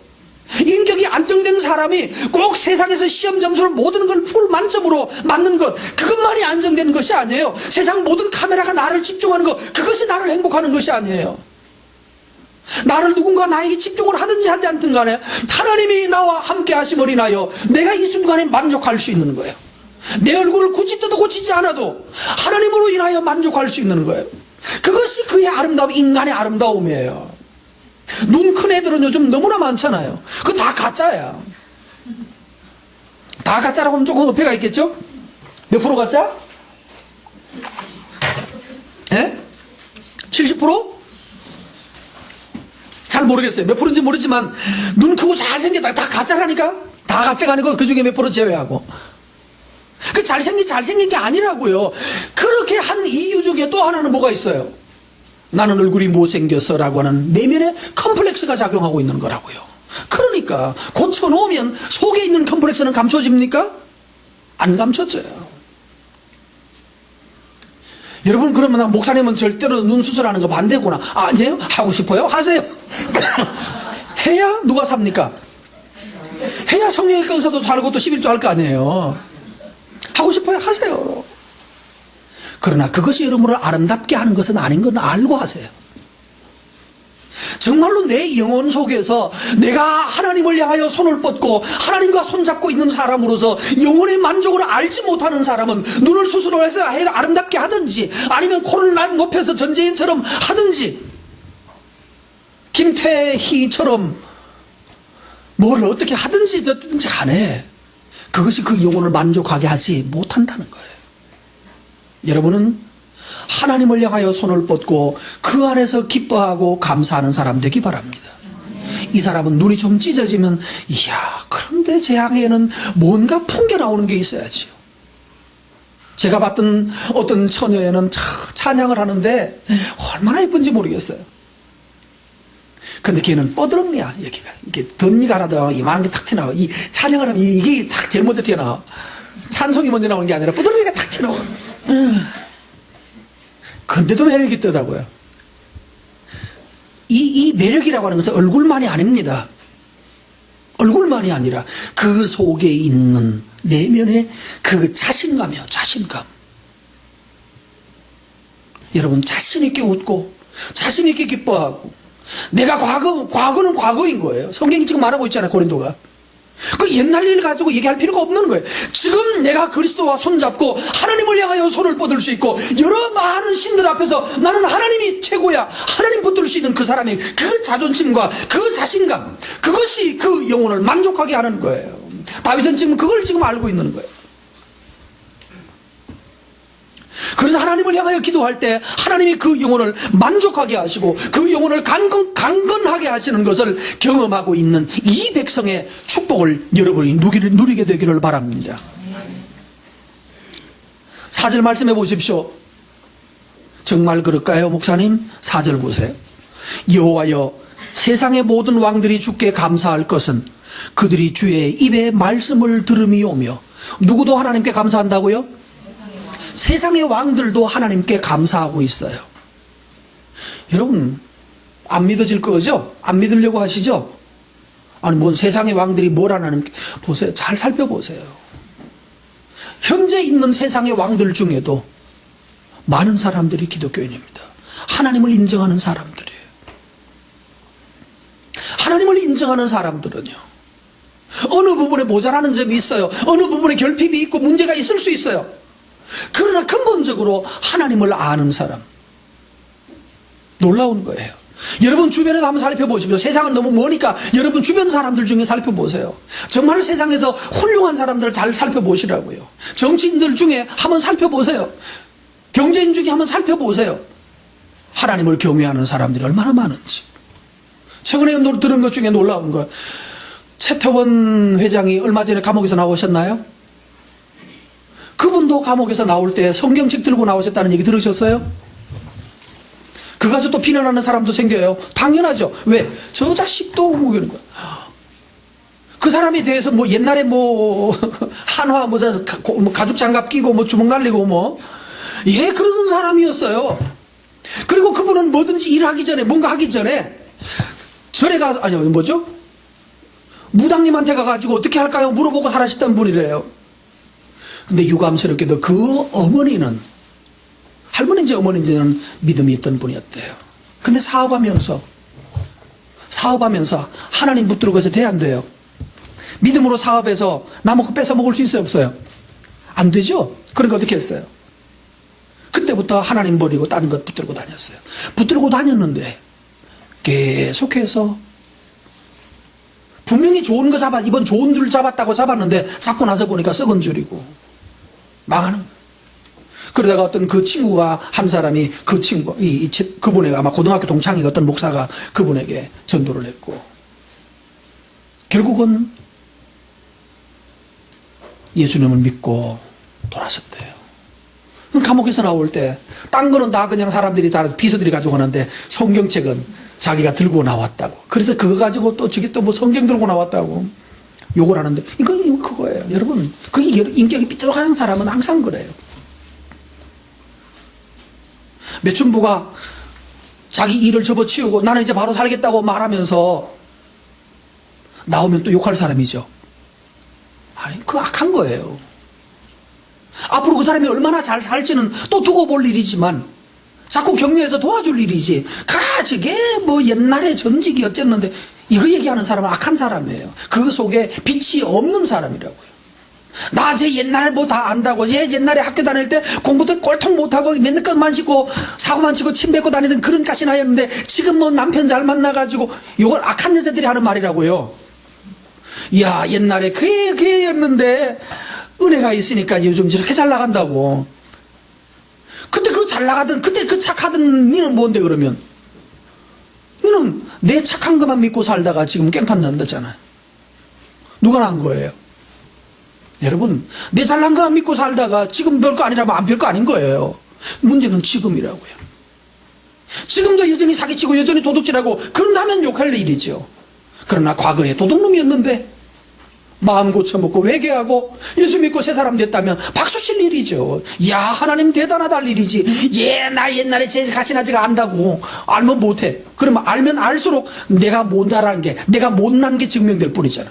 인격이 안정된 사람이 꼭 세상에서 시험 점수를 모든 걸 풀 만점으로 맞는 것, 그것만이 안정되는 것이 아니에요. 세상 모든 카메라가 나를 집중하는 것, 그것이 나를 행복하는 것이 아니에요. 나를 누군가 나에게 집중을 하든지 하지 않든 간에 하나님이 나와 함께 하심을 인하여 내가 이 순간에 만족할 수 있는 거예요. 내 얼굴을 굳이 뜯어 고치지 않아도 하나님으로 인하여 만족할 수 있는 거예요. 그것이 그의 아름다움, 인간의 아름다움이에요. 눈 큰 애들은 요즘 너무나 많잖아요. 그거 다 가짜야. 다 가짜라고 하면 조금 어폐가 있겠죠? 몇 프로 가짜? 예? 70%? 잘 모르겠어요. 몇 프로인지 모르지만 눈 크고 잘생겼다. 다 가짜라니까? 다 가짜가 아니고 그 중에 몇 프로 제외하고. 그 잘생긴 게 아니라고요. 그렇게 한 이유 중에 또 하나는 뭐가 있어요? 나는 얼굴이 못생겼어 라고 하는 내면의 컴플렉스가 작용하고 있는 거라고요. 그러니까 고쳐놓으면 속에 있는 컴플렉스는 감춰집니까? 안 감춰져요. 여러분, 그러면 목사님은 절대로 눈 수술하는 거 반대구나. 아니에요? 하고 싶어요? 하세요. 해야 누가 삽니까? 해야 성형외과 의사도 살고 또 11조 할 거 아니에요. 하고 싶어요? 하세요. 그러나 그것이 여러분을 아름답게 하는 것은 아닌 건 알고 하세요. 정말로 내 영혼 속에서 내가 하나님을 향하여 손을 뻗고 하나님과 손잡고 있는 사람으로서 영혼의 만족을 알지 못하는 사람은 눈을 스스로 해서 아름답게 하든지 아니면 코를 높여서 전재인처럼 하든지 김태희처럼 뭘 어떻게 하든지 저든지 간에 그것이 그 영혼을 만족하게 하지 못한다는 거예요. 여러분은 하나님을 향하여 손을 뻗고 그 안에서 기뻐하고 감사하는 사람 되기 바랍니다. 이 사람은 눈이 좀 찢어지면 이야, 그런데 제 향에는 뭔가 풍겨 나오는 게 있어야지요. 제가 봤던 어떤 처녀에는 찬양을 하는데 얼마나 예쁜지 모르겠어요. 근데 걔는 뻐드렁니야. 여기가 이게 덧니가 하나 이만한 게 탁 튀어나와. 이 찬양을 하면 이게 탁 제일 먼저 튀어나와. 찬송이 먼저 나오는 게 아니라 뻐드렁니가 탁 튀어나와. 근데도 매력이 있더라고요. 이 매력이라고 하는 것은 얼굴만이 아닙니다. 얼굴만이 아니라 그 속에 있는 내면의 그 자신감이요. 자신감. 여러분 자신 있게 웃고 자신 있게 기뻐하고 내가 과거는 과거인 거예요. 성경이 지금 말하고 있잖아요. 고린도가. 그 옛날 일 가지고 얘기할 필요가 없는 거예요. 지금 내가 그리스도와 손잡고 하나님을 향하여 손을 뻗을 수 있고 여러 많은 신들 앞에서 나는 하나님이 최고야, 하나님 붙들 수 있는 그 사람의 그 자존심과 그 자신감, 그것이 그 영혼을 만족하게 하는 거예요. 다윗은 지금 그걸 지금 알고 있는 거예요. 그래서 하나님을 향하여 기도할 때 하나님이 그 영혼을 만족하게 하시고 그 영혼을 강건하게 하시는 것을 경험하고 있는 이 백성의 축복을 여러분이 누리게 되기를 바랍니다. 4절 말씀해 보십시오. 정말 그럴까요, 목사님? 4절 보세요. 여호와여, 세상의 모든 왕들이 주께 감사할 것은 그들이 주의 입의 말씀을 들음이오며. 누구도 하나님께 감사한다고요? 세상의 왕들도 하나님께 감사하고 있어요. 여러분 안 믿어질 거죠? 안 믿으려고 하시죠? 아니 뭐 세상의 왕들이 뭘 하나님께 보세요. 잘 살펴보세요. 현재 있는 세상의 왕들 중에도 많은 사람들이 기독교인입니다. 하나님을 인정하는 사람들이에요. 하나님을 인정하는 사람들은요, 어느 부분에 모자라는 점이 있어요. 어느 부분에 결핍이 있고 문제가 있을 수 있어요. 그러나 근본적으로 하나님을 아는 사람, 놀라운 거예요. 여러분 주변에도 한번 살펴보십시오. 세상은 너무 머니까 여러분 주변 사람들 중에 살펴보세요. 정말 세상에서 훌륭한 사람들을 잘 살펴보시라고요. 정치인들 중에 한번 살펴보세요. 경제인 중에 한번 살펴보세요. 하나님을 경외하는 사람들이 얼마나 많은지. 최근에 들은 것 중에 놀라운 거, 최태원 회장이 얼마 전에 감옥에서 나오셨나요? 그분도 감옥에서 나올 때 성경책 들고 나오셨다는 얘기 들으셨어요? 그 가지고 또 비난하는 사람도 생겨요. 당연하죠. 왜? 저 자식도 뭐 그런 거야. 그 사람에 대해서 뭐 옛날에 뭐 한화 뭐 가죽 장갑 끼고 뭐 주먹 날리고 뭐 그러던 사람이었어요. 그리고 그분은 뭐든지 일하기 전에 뭔가 하기 전에 절에 가서 무당님한테 가가지고 어떻게 할까요? 물어보고 살아셨던 분이래요. 근데 유감스럽게도 그 어머니는, 할머니인지 어머니인지는 믿음이 있던 분이었대요. 근데 사업하면서 하나님 붙들고 해서 돼, 안 돼요? 믿음으로 사업해서 남의 거 뺏어 먹을 수 있어요, 없어요? 안 되죠? 그러니까 어떻게 했어요? 그때부터 하나님 버리고 다른 것 붙들고 다녔어요. 붙들고 다녔는데 계속해서 분명히 좋은 거 이번 좋은 줄 잡았다고 잡았는데 잡고 나서 보니까 썩은 줄이고 망하는 거예요. 그러다가 어떤 그 친구가 한 사람이 그분에게 아마 고등학교 동창이 어떤 목사가 그분에게 전도를 했고 결국은 예수님을 믿고 돌아섰대요. 감옥에서 나올 때 딴 거는 다 그냥 사람들이 다 비서들이 가지고 오는데 성경책은 자기가 들고 나왔다고. 그래서 그거 가지고 또 저기 또 뭐 성경 들고 나왔다고 욕을 하는데 이거 그거예요. 여러분, 그 인격이 삐뚤어가는 사람은 항상 그래요. 매춘부가 자기 일을 접어치우고 나는 이제 바로 살겠다고 말하면서 나오면 또 욕할 사람이죠. 아니, 그거 악한 거예요. 앞으로 그 사람이 얼마나 잘 살지는 또 두고 볼 일이지만 자꾸 격려해서 도와줄 일이지. 저게 뭐 옛날에 전직이 어쨌는데 이거 얘기하는 사람은 악한 사람이에요. 그 속에 빛이 없는 사람이라고요. 나 제 옛날에 뭐 다 안다고. 얘 옛날에 학교 다닐 때 공부도 꼴통 못하고 맨날 것만 짚고 사고만 치고 침 뱉고 다니던 그런 가시나였는데 지금 뭐 남편 잘 만나가지고. 이건 악한 여자들이 하는 말이라고요. 야, 옛날에 그 애였는데 은혜가 있으니까 요즘 저렇게 잘 나간다고. 근데 그 잘 나가던, 그때 그 착하던 니는 뭔데 그러면? 너는 내 착한 것만 믿고 살다가 지금 깽판 난다잖아요. 누가 난 거예요? 여러분, 내 잘난 것만 믿고 살다가 지금 별거 아니라면 안 별거 아닌 거예요. 문제는 지금이라고요. 지금도 여전히 사기치고 여전히 도둑질하고 그런다면 욕할 일이죠. 그러나 과거에 도둑놈이었는데 마음 고쳐먹고 회개하고 예수 믿고 새 사람 됐다면 박수 칠 일이죠. 야, 하나님 대단하다 할 일이지. 나 옛날에 제 가시나 제가 안다고. 알면 못해. 그러면 알면 알수록 내가 못하라는 게, 내가 못난 게 증명될 뿐이잖아.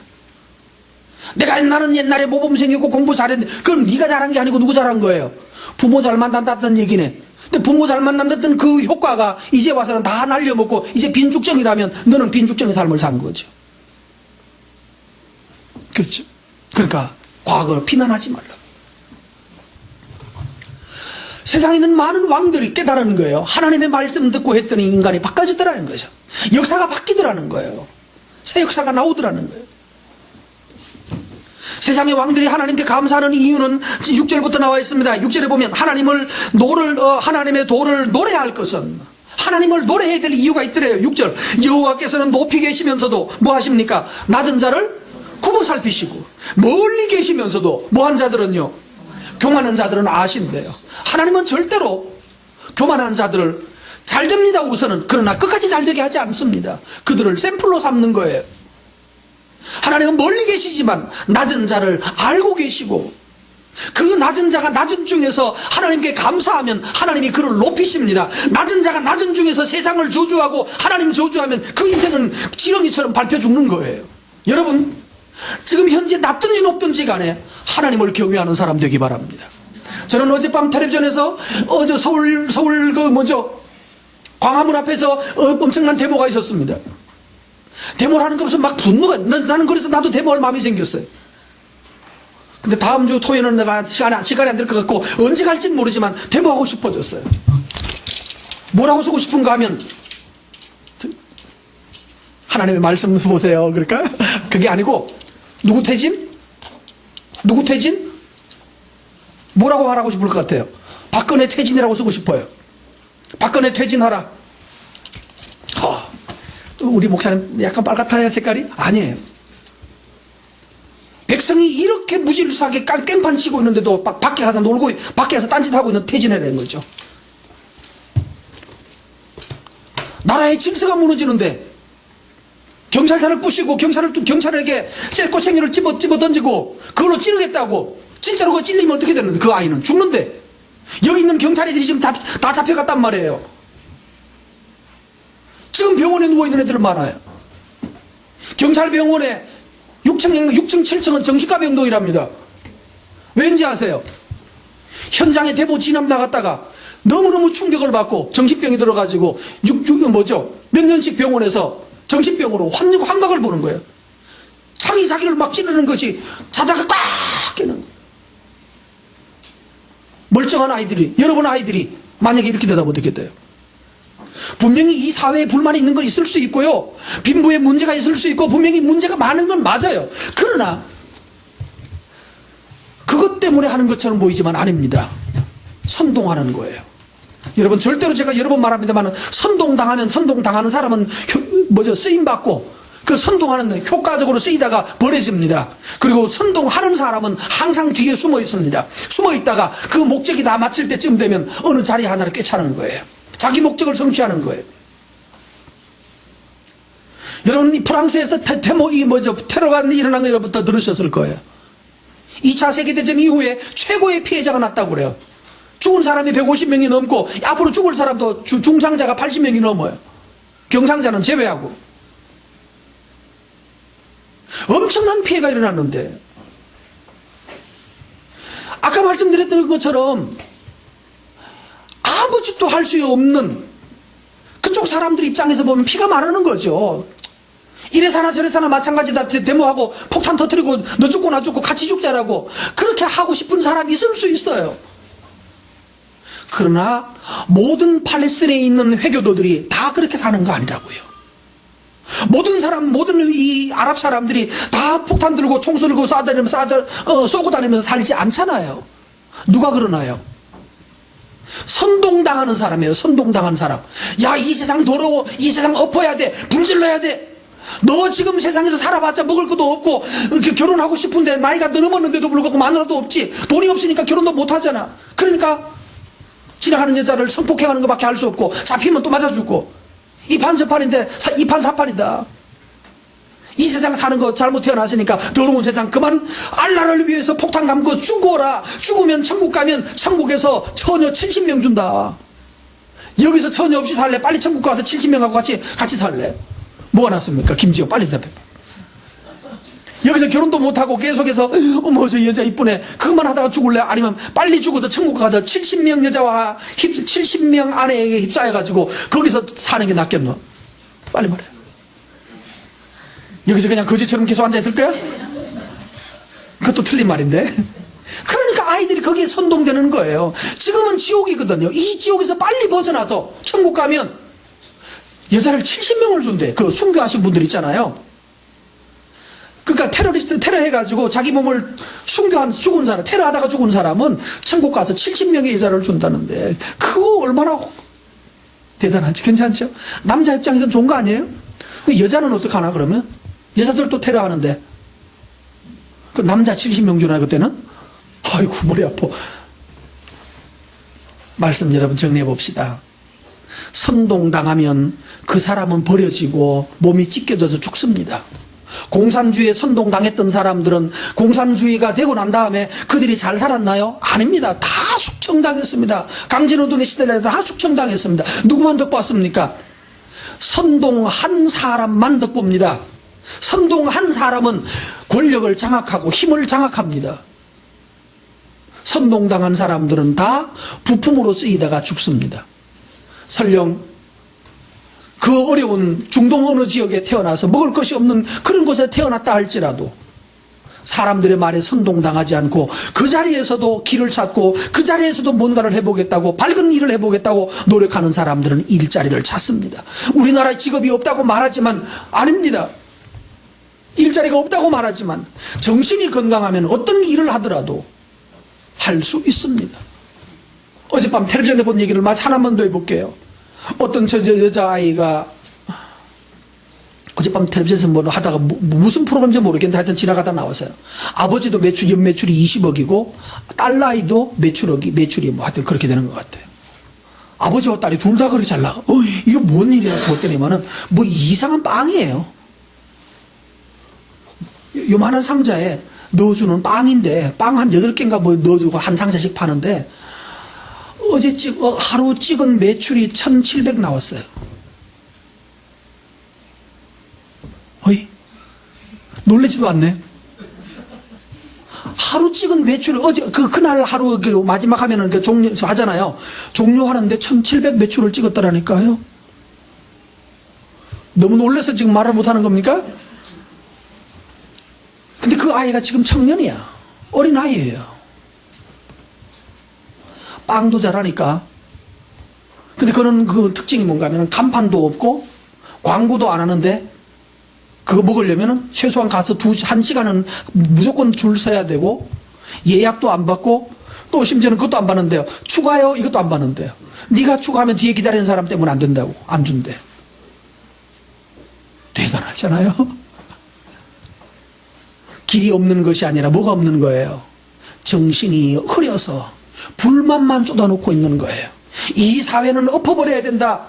나는 옛날에 모범생이었고 공부 잘했는데, 그럼 네가 잘한 게 아니고 누구 잘한 거예요? 부모 잘 만난다는 얘기네. 근데 부모 잘 만난다던 그 효과가 이제 와서는 다 날려먹고 이제 빈죽정이라면 너는 빈죽정의 삶을 산 거죠. 그렇죠. 그러니까 과거 비난하지 말라. 세상에 있는 많은 왕들이 깨달은 거예요. 하나님의 말씀 듣고 했더니 인간이 바꿔지더라는 거죠. 역사가 바뀌더라는 거예요. 새 역사가 나오더라는 거예요. 세상의 왕들이 하나님께 감사하는 이유는 6절부터 나와 있습니다. 6절에 보면 하나님의 도를 노래할 것은, 하나님을 노래해야 될 이유가 있더래요. 6절, 여호와께서는 높이 계시면서도 뭐 하십니까? 낮은 자를 굽어 살피시고, 멀리 계시면서도 뭐한 자들은요, 교만한 자들은 아신대요. 하나님은 절대로 교만한 자들을 잘 됩니다 우선은. 그러나 끝까지 잘 되게 하지 않습니다. 그들을 샘플로 삼는 거예요. 하나님은 멀리 계시지만 낮은 자를 알고 계시고, 그 낮은 자가 낮은 중에서 하나님께 감사하면 하나님이 그를 높이십니다. 낮은 자가 낮은 중에서 세상을 저주하고 하나님 저주하면 그 인생은 지렁이처럼 밟혀 죽는 거예요. 여러분, 지금 현재 낮든지 높든지 간에 하나님을 경외하는 사람 되기 바랍니다. 저는 어젯밤 텔레비전에서 서울 광화문 앞에서 엄청난 데모가 있었습니다. 데모를 하는 거 무슨 막 분노가, 나는 그래서 나도 데모할 마음이 생겼어요. 근데 다음 주 토요일은 내가 시간이 안 될 것 같고 언제 갈지는 모르지만 데모하고 싶어졌어요. 뭐라고 쓰고 싶은가 하면 하나님의 말씀 보세요. 그럴까? 그게 아니고 누구 퇴진? 뭐라고 말하고 싶을 것 같아요? 박근혜 퇴진이라고 쓰고 싶어요. 박근혜 퇴진하라. 우리 목사님 약간 빨갛다요 색깔이? 아니에요. 백성이 이렇게 무질서하게 깽판 치고 있는데도 밖에 가서 놀고, 밖에 가서 딴짓하고 있는 퇴진해라는 거죠. 나라의 질서가 무너지는데 경찰차를 부시고 경찰에게 쇠꼬챙이를 집어 던지고 그걸로 찌르겠다고. 진짜로 그거 찔리면 어떻게 되는데? 그 아이는 죽는데. 여기 있는 경찰애들이 지금 다 잡혀갔단 말이에요. 지금 병원에 누워있는 애들 많아요. 경찰병원에 6층, 7층은 정신과 병동이랍니다. 왠지 아세요? 현장에 대보 진압 나갔다가 너무너무 충격을 받고 정신병이 들어가지고 몇 년씩 병원에서 정신병으로 환각을 보는 거예요. 창이 자기를 막 찌르는 것이 자다가 꽉 깨는 거예요. 멀쩡한 아이들이, 여러분 아이들이 만약에 이렇게 되다 어떻게 돼요? 분명히 이 사회에 불만이 있는 건 있을 수 있고요, 빈부에 문제가 있을 수 있고 분명히 문제가 많은 건 맞아요. 그러나 그것 때문에 하는 것처럼 보이지만 아닙니다. 선동하는 거예요. 여러분, 절대로 제가 여러 번 말합니다만 선동당하면 선동당하는 사람은 쓰임받고 그 선동하는 효과적으로 쓰이다가 버려집니다. 그리고 선동하는 사람은 항상 뒤에 숨어 있습니다. 숨어 있다가 그 목적이 다 마칠 때쯤 되면 어느 자리 하나를 꿰차는 거예요. 자기 목적을 성취하는 거예요. 여러분, 이 프랑스에서 테러가 일어난 거 여러분부터 들으셨을 거예요. 2차 세계대전 이후에 최고의 피해자가 났다고 그래요. 죽은 사람이 150명이 넘고 앞으로 죽을 사람도 중상자가 80명이 넘어요. 경상자는 제외하고. 엄청난 피해가 일어났는데 아까 말씀드렸던 것처럼 아무 짓도 할 수 없는 그쪽 사람들 입장에서 보면 피가 마르는 거죠. 이래 사나 저래 사나 마찬가지다. 데모하고 폭탄 터뜨리고 너 죽고 나 죽고 같이 죽자라고 그렇게 하고 싶은 사람이 있을 수 있어요. 그러나 모든 팔레스틴에 있는 회교도들이 다 그렇게 사는 거 아니라고요. 모든 이 아랍 사람들이 다 폭탄 들고 총 쏘고 쏘고 다니면서 살지 않잖아요. 누가 그러나요? 선동당하는 사람이에요. 선동당한 사람. 야, 이 세상 더러워. 이 세상 엎어야 돼. 불질러야 돼. 너 지금 세상에서 살아봤자 먹을 것도 없고 결혼하고 싶은데 나이가 넘었는데도 불구하고 마누라도 없지. 돈이 없으니까 결혼도 못하잖아. 그러니까 지나가는 여자를 성폭행하는 것밖에 할 수 없고 잡히면 또 맞아주고 이판저판인데 이판사판이다. 이 세상 사는 거 잘못 태어났으니까 더러운 세상 그만 알라를 위해서 폭탄 감고 죽어라. 죽으면 천국 가면 천국에서 처녀 70명 준다. 여기서 처녀 없이 살래? 빨리 천국 가서 70명하고 같이 살래? 뭐가 낫습니까? 김지호 빨리 대답해. 여기서 결혼도 못하고 계속해서 어머 저 여자 이쁘네 그것만 하다가 죽을래? 아니면 빨리 죽어서 천국 가서 70명 여자와 70명 아내에게 휩싸여가지고 거기서 사는 게 낫겠노? 빨리 말해. 여기서 그냥 거지처럼 계속 앉아있을 거야? 그것도 틀린 말인데. 그러니까 아이들이 거기에 선동되는 거예요. 지금은 지옥이거든요. 이 지옥에서 빨리 벗어나서 천국 가면 여자를 70명을 준대. 그 순교하신 분들 있잖아요. 그러니까 테러 해가지고 자기 몸을 죽은 사람, 테러하다가 죽은 사람은 천국 가서 70명의 여자를 준다는데 그거 얼마나 대단하지? 괜찮죠? 남자 입장에서는 좋은 거 아니에요? 여자는 어떡하나 그러면? 여자들도 테러하는데 그 남자 70명 주나 그때는? 아이고 머리 아파. 말씀 여러분 정리해 봅시다. 선동당하면 그 사람은 버려지고 몸이 찢겨져서 죽습니다. 공산주의에 선동당했던 사람들은 공산주의가 되고 난 다음에 그들이 잘 살았나요? 아닙니다. 다 숙청당했습니다. 강제노동에 시달려 다 숙청당했습니다. 누구만 덕봤습니까? 선동한 사람만 덕봅니다. 선동한 사람은 권력을 장악하고 힘을 장악합니다. 선동당한 사람들은 다 부품으로 쓰이다가 죽습니다. 설령 그 어려운 중동 어느 지역에 태어나서 먹을 것이 없는 그런 곳에 태어났다 할지라도 사람들의 말에 선동당하지 않고 그 자리에서도 길을 찾고 그 자리에서도 뭔가를 해보겠다고 밝은 일을 해보겠다고 노력하는 사람들은 일자리를 찾습니다. 우리나라에 직업이 없다고 말하지만 아닙니다. 일자리가 없다고 말하지만 정신이 건강하면 어떤 일을 하더라도 할 수 있습니다. 어젯밤 텔레비전에 본 얘기를 하나만 더 해볼게요. 어떤 여자아이가 어젯밤 텔레비전에서 뭐 하다가 무슨 프로그램인지 모르겠는데 하여튼 지나가다 나왔어요. 아버지도 연매출이 20억이고 딸 아이도 매출이 뭐 하여튼 그렇게 되는 것 같아요. 아버지와 딸이 둘 다 그렇게 잘 나가. 이거 뭔 일이야? 볼때니만은 뭐 이상한 빵이에요. 요만한 상자에 넣어주는 빵인데 빵 한 8개인가 뭐 넣어주고 한 상자씩 파는데 하루 찍은 매출이 1,700 나왔어요. 어이? 놀라지도 않네. 하루 찍은 매출, 그날 하루 마지막 하면은 종료하잖아요. 종료하는데 1,700 매출을 찍었더라니까요. 너무 놀라서 지금 말을 못하는 겁니까? 근데 그 아이가 지금 청년이야. 어린 아이예요. 빵도 잘하니까. 근데 그는 그 특징이 뭔가 하면 간판도 없고 광고도 안 하는데 그거 먹으려면 최소한 가서 1시간은 무조건 줄 서야 되고 예약도 안 받고 또 심지어는 그것도 안 받는데요. 추가요? 이것도 안 받는데요. 네가 추가하면 뒤에 기다리는 사람 때문에 안 된다고. 안 준대. 대단하잖아요. 길이 없는 것이 아니라 뭐가 없는 거예요? 정신이 흐려서 불만만 쏟아놓고 있는 거예요. 이 사회는 엎어버려야 된다.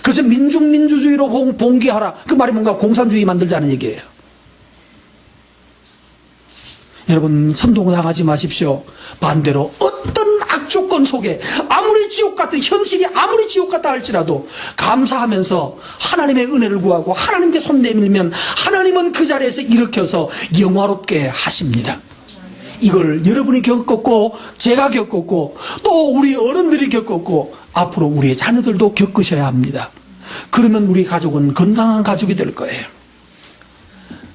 그래서 민주주의로 봉기하라. 그 말이 뭔가 공산주의 만들자는 얘기예요. 여러분 선동당하지 마십시오. 반대로 어떤 악조건 속에 아무리 지옥 같은 현실이 아무리 지옥 같다 할지라도 감사하면서 하나님의 은혜를 구하고 하나님께 손 내밀면 하나님은 그 자리에서 일으켜서 영화롭게 하십니다. 이걸 여러분이 겪었고 제가 겪었고 또 우리 어른들이 겪었고 앞으로 우리의 자녀들도 겪으셔야 합니다. 그러면 우리 가족은 건강한 가족이 될 거예요.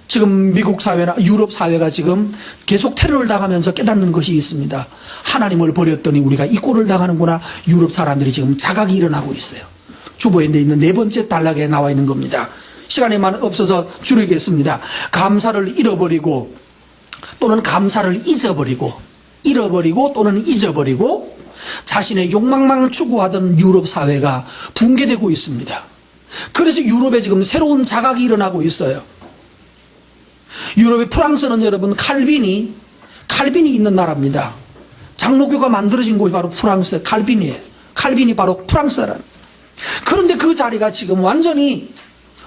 지금 미국 사회나 유럽 사회가 지금 계속 테러를 당하면서 깨닫는 것이 있습니다. 하나님을 버렸더니 우리가 이 꼴을 당하는구나. 유럽 사람들이 지금 자각이 일어나고 있어요. 주보에 있는 네 번째 단락에 나와 있는 겁니다. 시간이 없어서 줄이겠습니다. 감사를 잃어버리고 또는 감사를 잃어버리고 또는 잊어버리고 자신의 욕망만 추구하던 유럽 사회가 붕괴되고 있습니다. 그래서 유럽에 지금 새로운 자각이 일어나고 있어요. 유럽의 프랑스는 여러분 칼빈이 있는 나라입니다. 장로교가 만들어진 곳이 바로 프랑스 칼빈이에요. 칼빈이 바로 프랑스 사람. 그런데 그 자리가 지금 완전히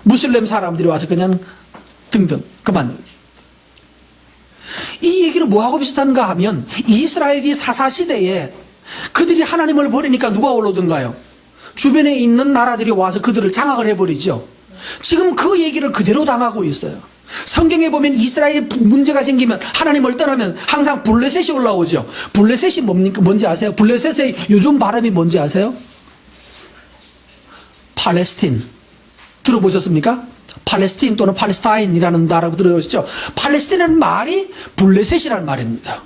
무슬림 사람들이 와서 그냥 등등 그만. 이 얘기는 뭐하고 비슷한가 하면 이스라엘이 사사시대에 그들이 하나님을 버리니까 누가 올라오던가요? 주변에 있는 나라들이 와서 그들을 장악을 해버리죠. 지금 그 얘기를 그대로 당하고 있어요. 성경에 보면 이스라엘에 문제가 생기면 하나님을 떠나면 항상 블레셋이 올라오죠. 블레셋이 뭔지 아세요? 블레셋의 요즘 발음이 뭔지 아세요? 팔레스틴. 들어보셨습니까? 팔레스틴 또는 팔레스타인이라는 나라고 들어보셨죠? 팔레스틴이라는 말이 블레셋이라는 말입니다.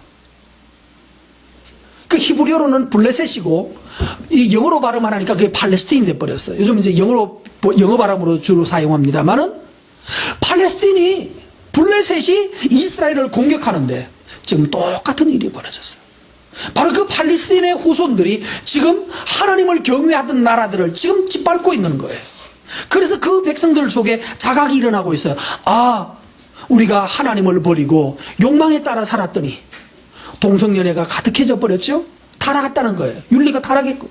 그 히브리어로는 블레셋이고 이 영어로 발음하니까 그게 팔레스틴이 돼버렸어요. 요즘 이제 영어 발음으로 주로 사용합니다만은 팔레스틴이 블레셋이 이스라엘을 공격하는데 지금 똑같은 일이 벌어졌어요. 바로 그 팔레스틴의 후손들이 지금 하나님을 경외하던 나라들을 지금 짓밟고 있는 거예요. 그래서 그 백성들 속에 자각이 일어나고 있어요. 아, 우리가 하나님을 버리고 욕망에 따라 살았더니 동성연애가 가득해져 버렸죠. 타락했다는 거예요. 윤리가 타락했고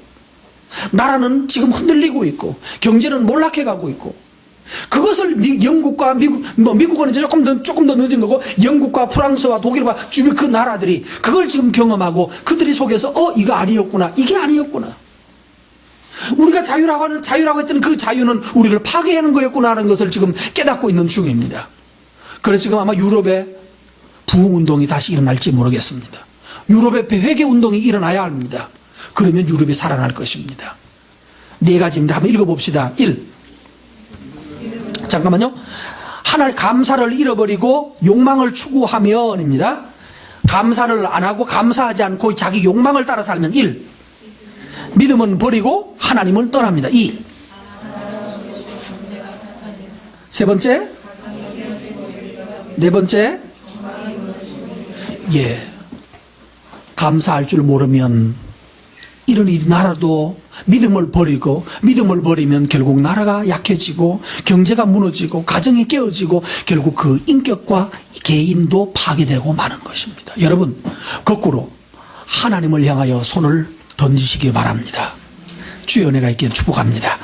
나라는 지금 흔들리고 있고 경제는 몰락해 가고 있고 그것을 영국과 미국은 이제 조금 더 늦은 거고 영국과 프랑스와 독일과 주변 그 나라들이 그걸 지금 경험하고 그들이 속에서 이거 아니었구나, 이게 아니었구나. 우리가 자유라고 했던 그 자유는 우리를 파괴하는 거였구나 하는 것을 지금 깨닫고 있는 중입니다. 그래서 지금 아마 유럽의 부흥운동이 다시 일어날지 모르겠습니다. 유럽의 회개운동이 일어나야 합니다. 그러면 유럽이 살아날 것입니다. 네 가지입니다. 한번 읽어봅시다. 1. 잠깐만요. 하나님 감사를 잃어버리고 욕망을 추구하면입니다. 감사를 안 하고 감사하지 않고 자기 욕망을 따라 살면 1. 믿음은 버리고 하나님을 떠납니다. 2. 세 번째. 네 번째. 예. 감사할 줄 모르면 이런 일이 나라도 믿음을 버리면 결국 나라가 약해지고 경제가 무너지고 가정이 깨어지고 결국 그 인격과 개인도 파괴되고 마는 것입니다. 여러분, 거꾸로 하나님을 향하여 손을 던지시기 바랍니다. 주의 은혜가 있기를 축복합니다.